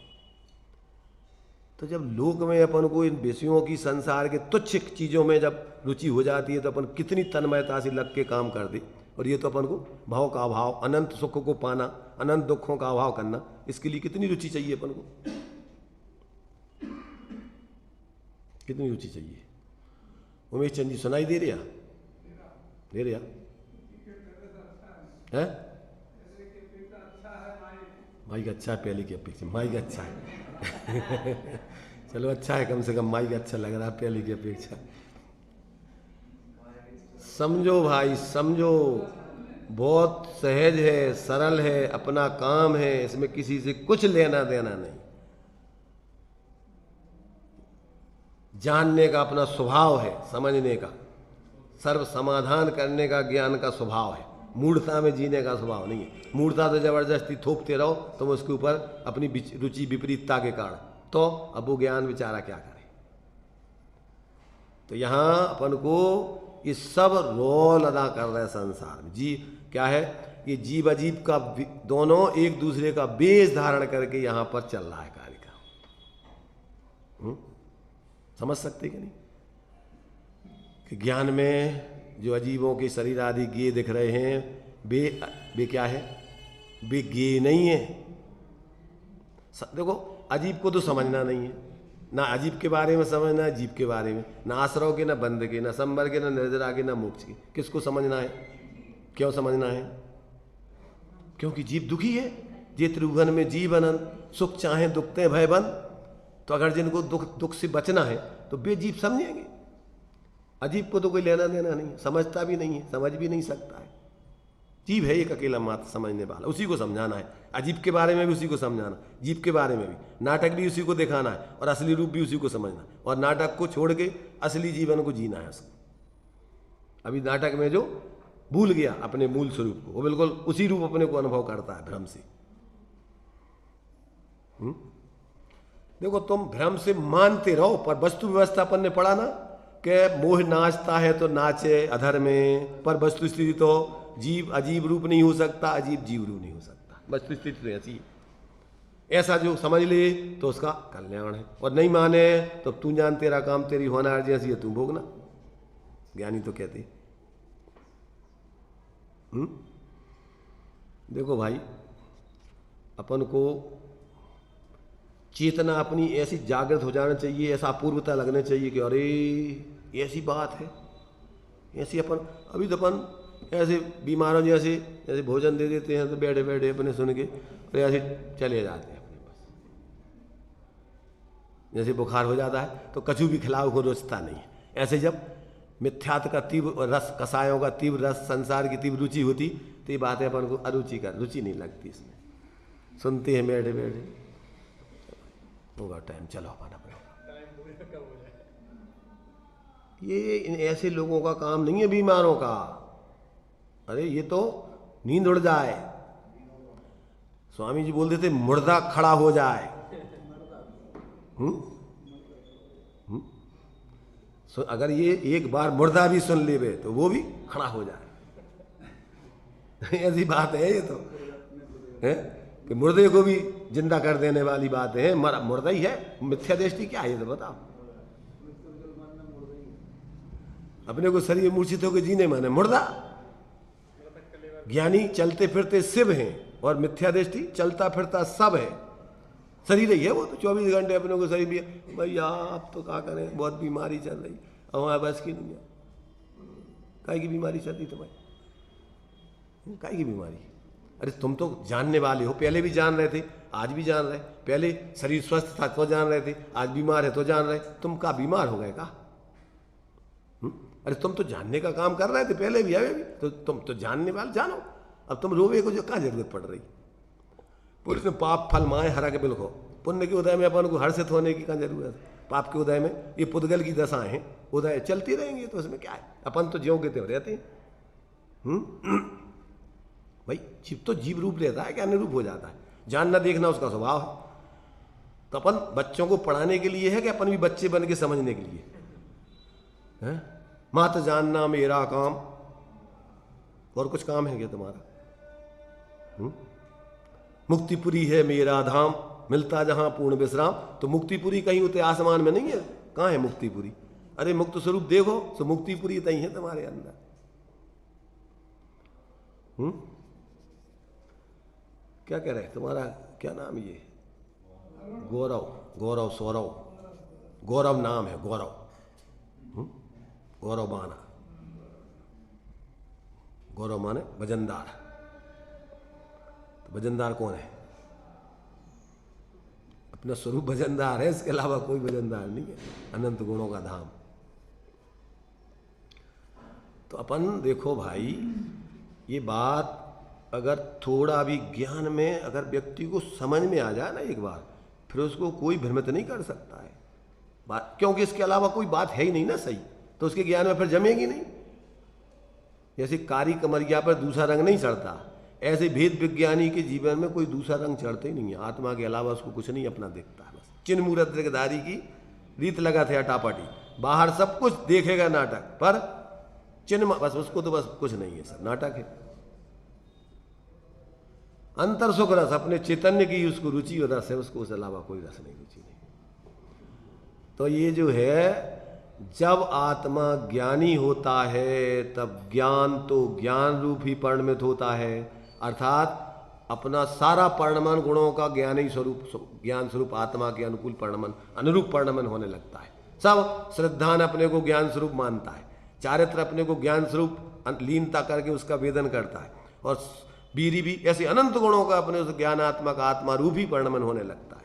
तो जब लोक में अपन को इन विषयों की, संसार के तुच्छ चीज़ों में जब रुचि हो जाती है, तो अपन कितनी तन्मयता से लग के काम कर दे। और ये तो अपन को भाव का अभाव, अनंत सुख को पाना, अनंत दुखों का अभाव करना, इसके लिए कितनी रुचि चाहिए अपन को? कितनी रुचि चाहिए? उमेश चंद जी सुनाई दे रहा? दे रहा है? माइक अच्छा है पहले की अपेक्षा, माइक अच्छा है चलो अच्छा है, कम से कम माइक अच्छा लग रहा है पहले की अपेक्षा। समझो भाई समझो, बहुत सहज है, सरल है, अपना काम है, इसमें किसी से कुछ लेना देना नहीं। जानने का अपना स्वभाव है, समझने का, सर्व समाधान करने का ज्ञान का स्वभाव है। मूढ़ता में जीने का स्वभाव नहीं है। मूढ़ता तो जबरदस्ती थोपते रहो तुम उसके ऊपर अपनी रुचि विपरीतता के कारण, तो अब वो ज्ञान बेचारा क्या करे। तो यहां अपन को ये सब रोल अदा कर रहे हैं संसार में। जी क्या है, ये जीव अजीब का दोनों एक दूसरे का बेस धारण करके यहां पर चल रहा है कार्य का। समझ सकते कि नहीं कि ज्ञान में जो अजीबों के शरीर आदि गे दिख रहे हैं, वे क्या है, वे गे नहीं है। देखो अजीब को तो समझना नहीं है, ना अजीब के बारे में समझना है, जीव के बारे में, ना आश्रव के, ना बंध के, ना संबर के, ना निर्जरा के, ना मोक्ष के। किसको समझना है, क्यों समझना है? क्योंकि जीव दुखी है। जे त्रिभुवन में जीव अनंत, सुख चाहे दुखते भय बंद। तो अगर जिनको दुख से बचना है तो वे जीव समझेंगे। अजीब को तो कोई लेना देना नहीं है, समझता भी नहीं है, समझ भी नहीं सकता है। जीव है एक अकेला मात्र समझने वाला, उसी को समझाना है। अजीब के बारे में भी उसी को समझाना, जीव के बारे में भी। नाटक भी उसी को दिखाना है और असली रूप भी उसी को समझना, और नाटक को छोड़ के असली जीवन को जीना है उसको। अभी नाटक में जो भूल गया अपने मूल स्वरूप को, वो बिल्कुल उसी रूप अपने को अनुभव करता है भ्रम से। देखो तुम भ्रम से मानते रहो, पर वस्तु व्यवस्था अपन ने पढ़ा ना कि मोह नाचता है तो नाचे अधर में, पर वस्तु स्थिति तो जीव अजीब रूप नहीं हो सकता, अजीब जीव रूप नहीं हो सकता। वस्तु स्थिति तो ऐसी है। ऐसा जो समझ ले तो उसका कल्याण है, और नहीं माने तो तू जान, तेरा काम तेरी होना जैसी है, तू भोगना। ज्ञानी तो कहते देखो भाई, अपन को चेतना अपनी ऐसी जागृत हो जाना चाहिए, ऐसा अपूर्वता लगना चाहिए कि अरे ऐसी बात है, ऐसी अपन अभी तो अपन ऐसे बीमारों जैसे जैसे भोजन दे देते हैं तो बैठे बैठे अपने सुन के और ऐसे चले जाते हैं अपने पास। जैसे बुखार हो जाता है तो कछु भी खिलाओ को रोचता नहीं है। ऐसे जब मिथ्यात्व का तीव्र रस, कसायों का तीव्र रस, संसार की तीव्र रुचि होती तो ये बातें अपन को अरुचि का, रुचि नहीं लगती इसमें। सुनते हैं बैठे बैठे, होगा टाइम, चलो अपना ये ऐसे लोगों का काम नहीं है, बीमारों का। अरे ये तो नींद उड़ जाए, स्वामी जी बोलते थे मुर्दा खड़ा हो जाए। अगर ये एक बार मुर्दा भी सुन ले तो वो भी खड़ा हो जाए। ऐसी बात है ये तो है कि मुर्दे को भी जिंदा कर देने वाली बात है। मुर्दा ही है, मिथ्या दृष्टि क्या है ये तो बताओ। अपने को शरीर मूर्छित होकर जीने माने मुर्दा। ज्ञानी चलते फिरते शिव हैं और मिथ्या दृष्टि चलता फिरता सब है। शरीर ही है वो तो 24 घंटे अपने को शरीर भी है। भैया आप तो क्या करें, बहुत बीमारी चल रही, हमारे बस की नहीं है। काहे की बीमारी चल रही तुम्हारी, काहे की बीमारी? अरे तुम तो जानने वाले हो, पहले भी जान रहे थे, आज भी जान रहे। पहले शरीर स्वस्थ था तो जान रहे थे, आज बीमार है तो जान रहे। तुम का बीमार हो गए का? अरे तुम तो जानने का काम कर रहे थे पहले भी, अभी भी तो तुम तो जानने वाले, जानो। अब तुम रोवे को जो कहाँ जरूरत पड़ रही? पुरुष में पाप फल माए हरा के बिल्को, पुण्य के उदय में अपन को हर्षित होने की कहाँ जरूरत है? पाप के उदय में ये पुद्गल की दशाएं हैं, उदय चलती रहेंगी तो उसमें क्या है? अपन तो ज्यों के त्यों रहते हैं। भाई जीव तो जीव रूप रहता है, क्या अनुरूप हो जाता है? जानना देखना उसका स्वभाव है। तो अपन बच्चों को पढ़ाने के लिए है कि अपन भी बच्चे बन के समझने के लिए है? मात जानना मेरा काम, और कुछ काम है क्या तुम्हारा? मुक्तिपुरी है मेरा धाम, मिलता जहां पूर्ण विश्राम। तो मुक्तिपुरी कहीं उतरे आसमान में नहीं है, कहां है मुक्तिपुरी? अरे मुक्त स्वरूप देखो तो मुक्तिपुरी तहीं है तुम्हारे अंदर। क्या कह रहे तुम्हारा क्या नाम? ये गौरव, गौरव सौरव, गौरव नाम है, गौरव, गौरव माना, गौरव माने वजनदार। तो वजनदार कौन है? अपना स्वरूप वजनदार है, इसके अलावा कोई वजनदार नहीं है। अनंत गुणों का धाम। तो अपन देखो भाई, ये बात अगर थोड़ा भी ज्ञान में अगर व्यक्ति को समझ में आ जाए ना एक बार, फिर उसको कोई भ्रमित नहीं कर सकता है बात, क्योंकि इसके अलावा कोई बात है ही नहीं ना सही, तो उसके ज्ञान में फिर जमेगी नहीं। जैसे कारी कमरिया पर दूसरा रंग नहीं चढ़ता, ऐसे भेद विज्ञानी के जीवन में कोई दूसरा रंग चढ़ते ही नहीं है, आत्मा के अलावा उसको कुछ नहीं अपना दिखता है। बस चिन्ह मूर्त दृगधारी की रीत लगा थे अटापटी, बाहर सब कुछ देखेगा नाटक, पर चिन्ह बस उसको तो बस कुछ नहीं है, सब नाटक है। अंतर सुख रस अपने चैतन्य की उसको रुचि और रस है, उसको उसके अलावा कोई रस नहीं, रुचि नहीं। तो ये जो है, जब आत्मा ज्ञानी होता है तब ज्ञान तो ज्ञान रूप ही परिणमित होता है, अर्थात अपना सारा परिणमन गुणों का ज्ञानी स्वरूप, ज्ञान स्वरूप आत्मा के अनुकूल परिणमन, अनुरूप परिणमन होने लगता है। सब श्रद्धान अपने को ज्ञान स्वरूप मानता है, चारित्र अपने को ज्ञान स्वरूप लीनता करके उसका वेदन करता है, और वीरी भी ऐसे अनंत गुणों का अपने उस ज्ञानात्मक आत्मा रूप ही परिणमन होने लगता है।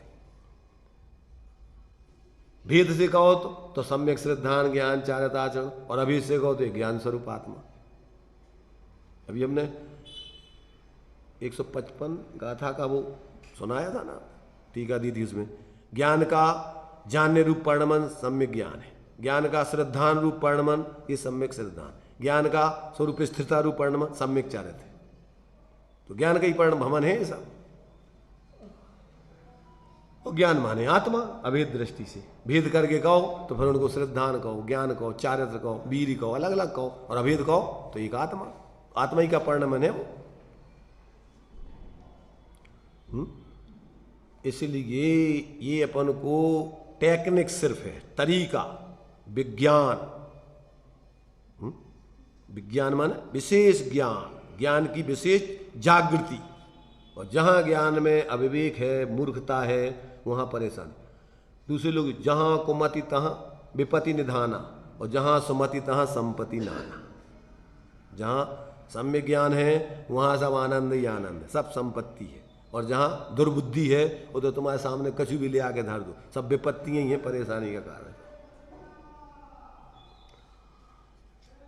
भेद से कहो तो सम्यक श्रद्धान ज्ञान चारित्र आचरण, और अभेद से कहो तो ज्ञान स्वरूप आत्मा। अभी हमने 155 गाथा का वो सुनाया था ना, टीका दी थी, उसमें ज्ञान का जानने रूप परिणमन सम्यक ज्ञान है, ज्ञान का श्रद्धान रूप परिणमन ये सम्यक श्रद्धान, ज्ञान का स्वरूप स्थिरता रूप परिणमन सम्यक चारित्र है। तो ज्ञान का ही परिणमन है ये सब। और ज्ञान माने आत्मा, अभेद दृष्टि से भेद करके कहो तो फिर उनको श्रद्धान कहो, ज्ञान कहो, चारित्र कहो, वीरी कहो, अलग अलग कहो, और अभेद कहो तो एक आत्मा, आत्मा ही का परिणमन है वो। इसलिए ये अपन को टेक्निक सिर्फ है, तरीका, विज्ञान। विज्ञान माने विशेष ज्ञान, ज्ञान की विशेष जागृति, और जहां ज्ञान में अविवेक है, मूर्खता है, वहां परेशान। दूसरे लोग जहां कुमति तहां विपत्ति निधाना, और जहां सुमति तहां संपत्ति नाना। जहां सम्यक ज्ञान है वहां सब आनंद ही आनंद है, सब संपत्ति है, और जहां दुर्बुद्धि है उधर तुम्हारे सामने कछु भी ले आके धर दो, सब विपत्तियां ही हैं, परेशानी का कारण।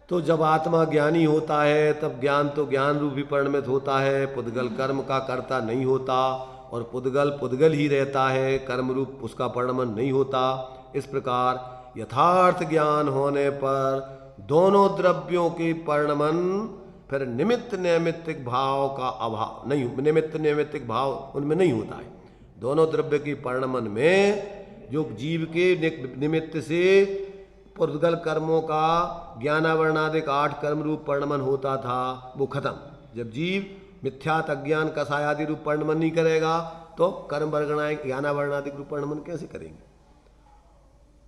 तो जब आत्मा ज्ञानी होता है तब ज्ञान तो ज्ञान रूप ही परिणमित होता है, पुद्गल कर्म का कर्ता नहीं होता, और पुद्गल पुद्गल ही रहता है, कर्म रूप उसका परिणमन नहीं होता। इस प्रकार यथार्थ ज्ञान होने पर दोनों द्रव्यों के परिणमन फिर निमित्त नैमित्तिक भाव का अभाव नहीं, निमित्त नैमित्तिक भाव उनमें नहीं होता है। दोनों द्रव्य के परिणमन में जो जीव के निमित्त से पुद्गल कर्मों का ज्ञानावरणादिक 8 कर्म रूप परिणमन होता था वो खत्म। जब जीव मिथ्यात अज्ञान कसायादि रूप परिणमन नहीं करेगा तो कर्म वर्गणाएं ज्ञानावरणादिक रूप परिणमन कैसे करेंगे?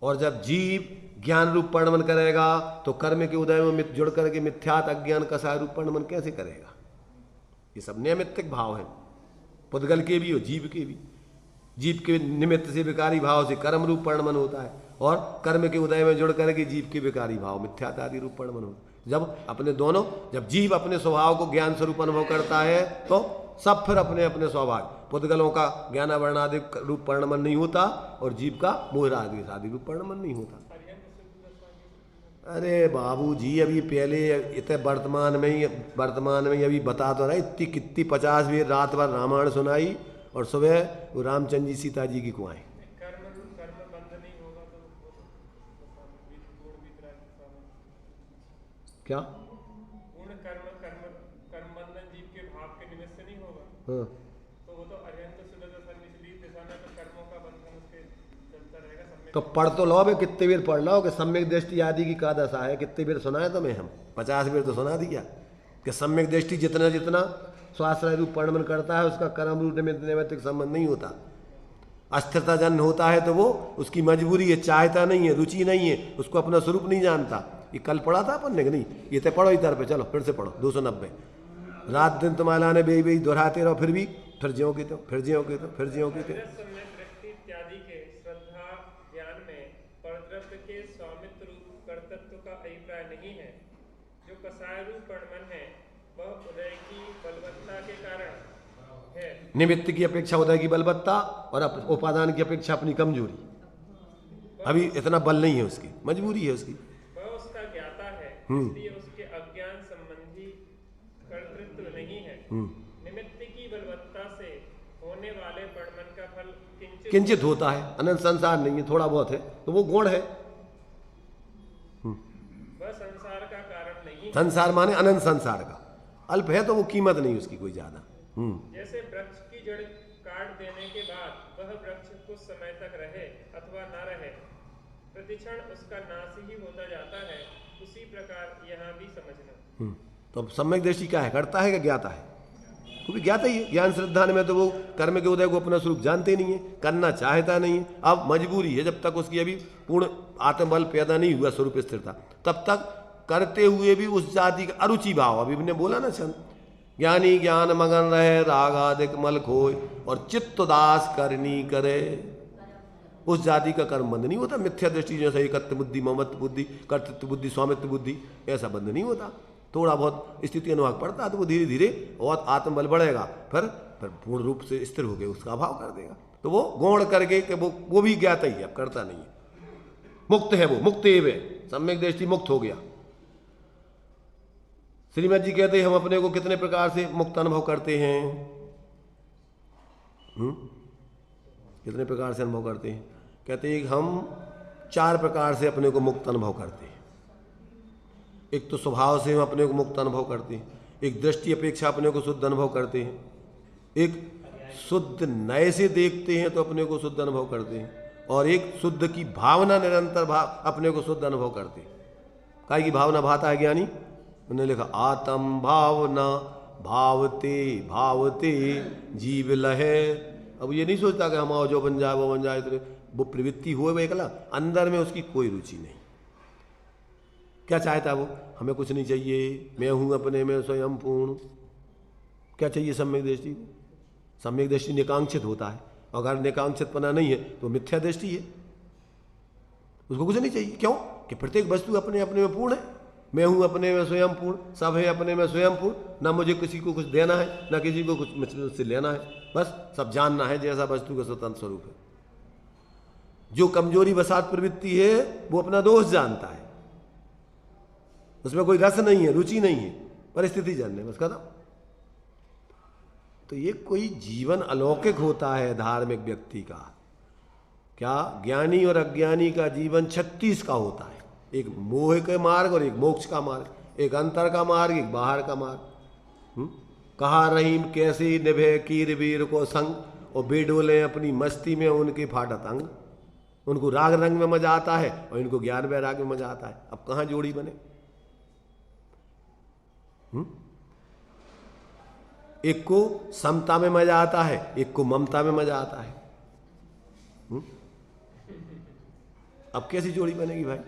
और जब जीव ज्ञान रूप परिणमन करेगा तो कर्म के उदय में जुड़ करके मिथ्यात अज्ञान कसाय रूप परिणमन कैसे करेगा? ये सब नैमित्तिक भाव है, पुद्गल के भी और जीव के भी। जीव के निमित्त से विकारी भाव से कर्म रूप परिणमन होता है, और कर्म के उदय में जुड़ करके जीव के विकारी भाव मिथ्यात आदि रूप परिणमन होता है। जब अपने दोनों, जब जीव अपने स्वभाव को ज्ञान स्वरूप अनुभव करता है तो सब फिर अपने अपने स्वभाव, पुद्गलों का ज्ञानावरणादिक रूप परिणमन नहीं होता, और जीव का मोहरादि आदि रूप परिणमन नहीं होता। अरे बाबू जी, अभी पहले इतने वर्तमान में ही अभी बता तो रहा, इतनी कितनी 50 भी रात भर रामायण सुनाई, और सुबह वो रामचंद्र जी सीता जी की कुआएं। क्या पूर्ण कर्म बंधन जीव के भाव के निमित्त से नहीं होगा? हाँ, तो वो तो अरिहंत सुलभ निचली दिशा में तो कर्मों का बंधन उसके चलता रहेगा। सम्यक तो पढ़ तो लो बे, कितने बेर पढ़ लो कि सम्यक दृष्टि आदि की का दशा है, कितने बेर सुनाए तुम्हें? हम 50 बेर तो सुना दिया कि सम्यक दृष्टि जितना जितना स्वाश्रय रूप परिणमन करता है उसका कर्म रूप नैमित्तिक संबंध नहीं होता। अस्थिरता जन्य होता है तो वो उसकी मजबूरी है, चाहता नहीं है, रुचि नहीं है, उसको अपना स्वरूप नहीं जानता। ये कल पढ़ा था अपन ने कि नहीं? ये तो पढ़ो इधर पे, चलो फिर से पढ़ो 290। रात दिन तुम्हारा ने बे बे दोहराते रहो, फिर ज्यों की तो फिर ज्यों की तो फिर ज्यों की तो। इत्यादि के श्रद्धा ज्ञान में परद्रव्य के स्वामित्व रूप कर्तृत्व का अभिप्राय नहीं है। जो कसाय रूप परिणमन है वह उदय की बलवत्ता के कारण है, निमित्त की अपेक्षा उदय की बलवत्ता, और उपादान की अपेक्षा अपनी कमजोरी। अभी इतना बल नहीं है उसकी, मजबूरी है उसकी। वह उसका ज्ञाता है, इसलिए उसके अज्ञान संबंधी कर्तृत्व निमित्त की बलवत्ता से होने वाले पणमन का फल किंचित होता है, अनंत संसार नहीं है, थोड़ा बहुत है, तो वो गुण है। वह संसार का कारण नहीं है। संसार माने अनंत संसार का, अल्प है तो वो कीमत नहीं उसकी कोई ज्यादा। जैसे वृक्ष की जड़ काट देने के बाद वह वृक्ष कुछ समय तक रहे अथवा न रहे, प्रतिक्षण उसका नाश ही होता जाता है, उसी प्रकार यहाँ भी समझना। तो अब सम्यक दृष्टि क्या है, करता है कि ज्ञाता है? क्योंकि ज्ञाता ही है। ज्ञान श्रद्धा में तो वो कर्म के उदय को अपना स्वरूप जानते नहीं है, करना चाहता नहीं है। अब मजबूरी है, जब तक उसकी अभी पूर्ण आत्मबल पैदा नहीं हुआ, स्वरूप स्थिरता, तब तक करते हुए भी उस जाति का अरुचि भाव, अभी हमने बोला ना छंद, ज्ञानी ज्ञान मगन रहे राग आदिक मल खोए और चित्त दास करनी करे, उस जाति का कर्म बंध नहीं होता। मिथ्या दृष्टि जैसे एकत्व बुद्धि, ममत्व बुद्धि, कर्तृत्व बुद्धि, स्वामित्व बुद्धि, ऐसा बंध नहीं होता। थोड़ा बहुत स्थिति अनुभाग पड़ता है तो वो धीरे धीरे और आत्मबल बढ़ेगा, फिर पूर्ण रूप से स्थिर होकर उसका अभाव कर देगा। तो वो गौण करके कि वो भी ज्ञाता ही है, अब करता नहीं है, मुक्त है, वो मुक्त एव है, सम्यक दृष्टि मुक्त हो गया। श्रीमद जी कहते हैं हम अपने को कितने प्रकार से मुक्त अनुभव करते हैं? कितने प्रकार से अनुभव करते हैं? कहते हैं हम 4 प्रकार से अपने को मुक्त अनुभव करते हैं। एक तो स्वभाव से हम अपने को मुक्त अनुभव करते हैं, एक दृष्टि अपेक्षा अपने को शुद्ध अनुभव करते हैं, एक शुद्ध नए से देखते हैं तो अपने को शुद्ध अनुभव करते हैं, और एक शुद्ध की भावना निरंतर अपने को शुद्ध अनुभव करते हैं। काय की भावना भाता है ज्ञानी? उन्होंने लिखा आत्म भावना भावते भावते जीव लहे। अब ये नहीं सोचता कि हम आओ जो बन जाए वो बन जाए, तो वो प्रवृत्ति हुए एकला, अंदर में उसकी कोई रुचि नहीं। क्या चाहता वो? हमें कुछ नहीं चाहिए, मैं हूँ अपने में स्वयं पूर्ण। क्या चाहिए सम्यक दृष्टि को? सम्यक दृष्टि निकांक्षित होता है, अगर निकांक्षितपना नहीं है तो मिथ्या दृष्टि है, उसको कुछ नहीं चाहिए। क्यों? कि प्रत्येक वस्तु अपने अपने में पूर्ण है, मैं हूँ अपने में स्वयं पूर्ण, सब है अपने में स्वयं पूर्ण, ना मुझे किसी को कुछ देना है ना किसी को कुछ मुझसे लेना है, बस सब जानना है जैसा वस्तु का स्वतंत्र स्वरूप है। जो कमजोरी वसात प्रवृत्ति है वो अपना दोष जानता है, उसमें कोई रस नहीं है, रुचि नहीं है, परिस्थिति जानने बस खत्म। तो ये कोई जीवन अलौकिक होता है धार्मिक व्यक्ति का। क्या ज्ञानी और अज्ञानी का जीवन 36 का होता है, एक मोह के मार्ग और एक मोक्ष का मार्ग, एक अंतर का मार्ग एक बाहर का मार्ग। कहा रहीम कैसे निभे कीर वीर को संग, और बेडोले अपनी मस्ती में उनके फाटत अंग। उनको राग रंग में मजा आता है और इनको ज्ञान वैराग में मजा आता है। अब कहाँ जोड़ी बने? एक को समता में मजा आता है, एक को ममता में मजा आता है। अब कैसी जोड़ी बनेगी भाई?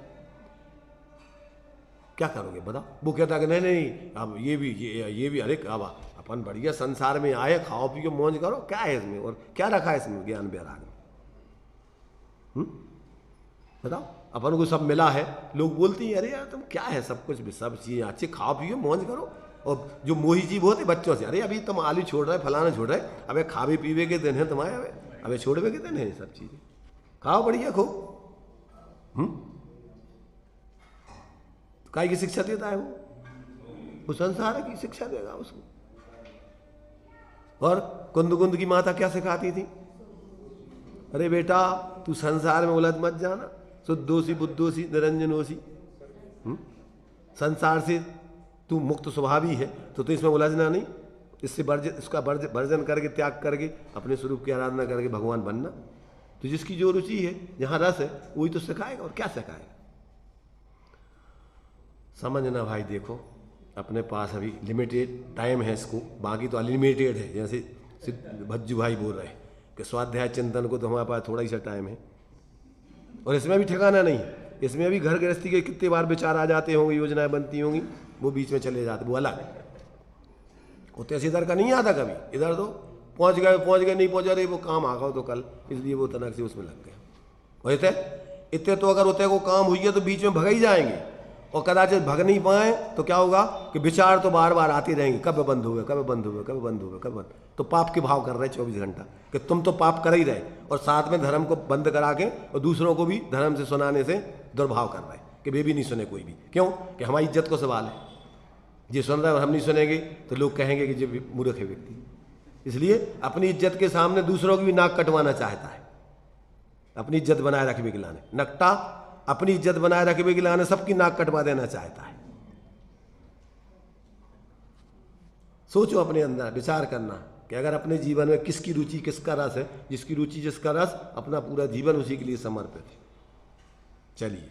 क्या करोगे बताओ? वो कहता कि नहीं नहीं अब ये भी अरे अब अपन बढ़िया संसार में आए, खाओ पियो मौज करो, क्या है इसमें और क्या रखा है इसमें ज्ञान वैराग में? बताओ, अपन को सब मिला है, लोग बोलती हैं अरे यार तुम क्या है, सब कुछ सब चीज़ें अच्छी, खाओ पियो मौज करो। और जो मोही जीव होते बच्चों से, अरे अभी तुम आलू छोड़ रहे फलाना छोड़ रहे, अबे खावे पीवे के दिन है तुम्हारे, अबे छोड़वे के दिन है सब चीज़ें, खाओ बढ़िया खो। काय की शिक्षा देता है वो संसार की शिक्षा देगा उसको। और कुंद की माता क्या सिखाती थी? अरे बेटा तू संसार में उलझ मत जाना, शुद्धोसी बुद्धोसी निरंजनोसी। संसार से तू मुक्त स्वभावी है तो इसमें उलझना नहीं, इससे इसका वर्जन करके त्याग करके अपने स्वरूप की आराधना करके भगवान बनना। तो जिसकी जो रुचि है, जहाँ रस है, वही तो सिखाएगा, और क्या सिखाएगा? समझना भाई, देखो अपने पास अभी लिमिटेड टाइम है इसको, बाकी तो अनलिमिटेड है। जैसे भज्जू भाई बोल रहे हैं कि स्वाध्याय चिंतन को तो हमारे पास थोड़ा ही सा टाइम है, और इसमें भी ठिकाना नहीं है। इसमें भी घर गृहस्थी के कितने बार विचार आ जाते होंगे, योजनाएं बनती होंगी, वो बीच में चले जाते, वो अलग। होते इधर का नहीं आता कभी, इधर तो पहुंच गए नहीं पहुंचा रहे, वो काम आ गया तो कल, इसलिए वो तनक से उसमें लग गया। वैसे इतने तो अगर होते को काम हुई है तो बीच में भग ही जाएंगे, और कदाचित भग नहीं पाए तो क्या होगा कि विचार तो बार बार आते रहेंगे, कब बंद हुए कब बंद हुए कब बंद हुए कब बंद। तो पाप के भाव कर रहे 24 घंटा कि तुम तो पाप कर ही रहे, और साथ में धर्म को बंद करा के और दूसरों को भी धर्म से सुनाने से दुर्भाव कर रहे कि वे भी नहीं सुने कोई भी। क्यों? कि हमारी इज्जत को सवाल है। जो सुन रहा है हम नहीं सुनेंगे तो लोग कहेंगे कि जो मूर्ख है व्यक्ति। इसलिए अपनी इज्जत के सामने दूसरों की भी नाक कटवाना चाहता है, अपनी इज्जत बनाए रखने के लाने। नकटा अपनी इज्जत बनाए रखने के लाने सबकी नाक कटवा देना चाहता है। सोचो, अपने अंदर विचार करना कि अगर अपने जीवन में किसकी रुचि किसका रस है, जिसकी रुचि जिसका रस, अपना पूरा जीवन उसी के लिए समर्पित है। चलिए।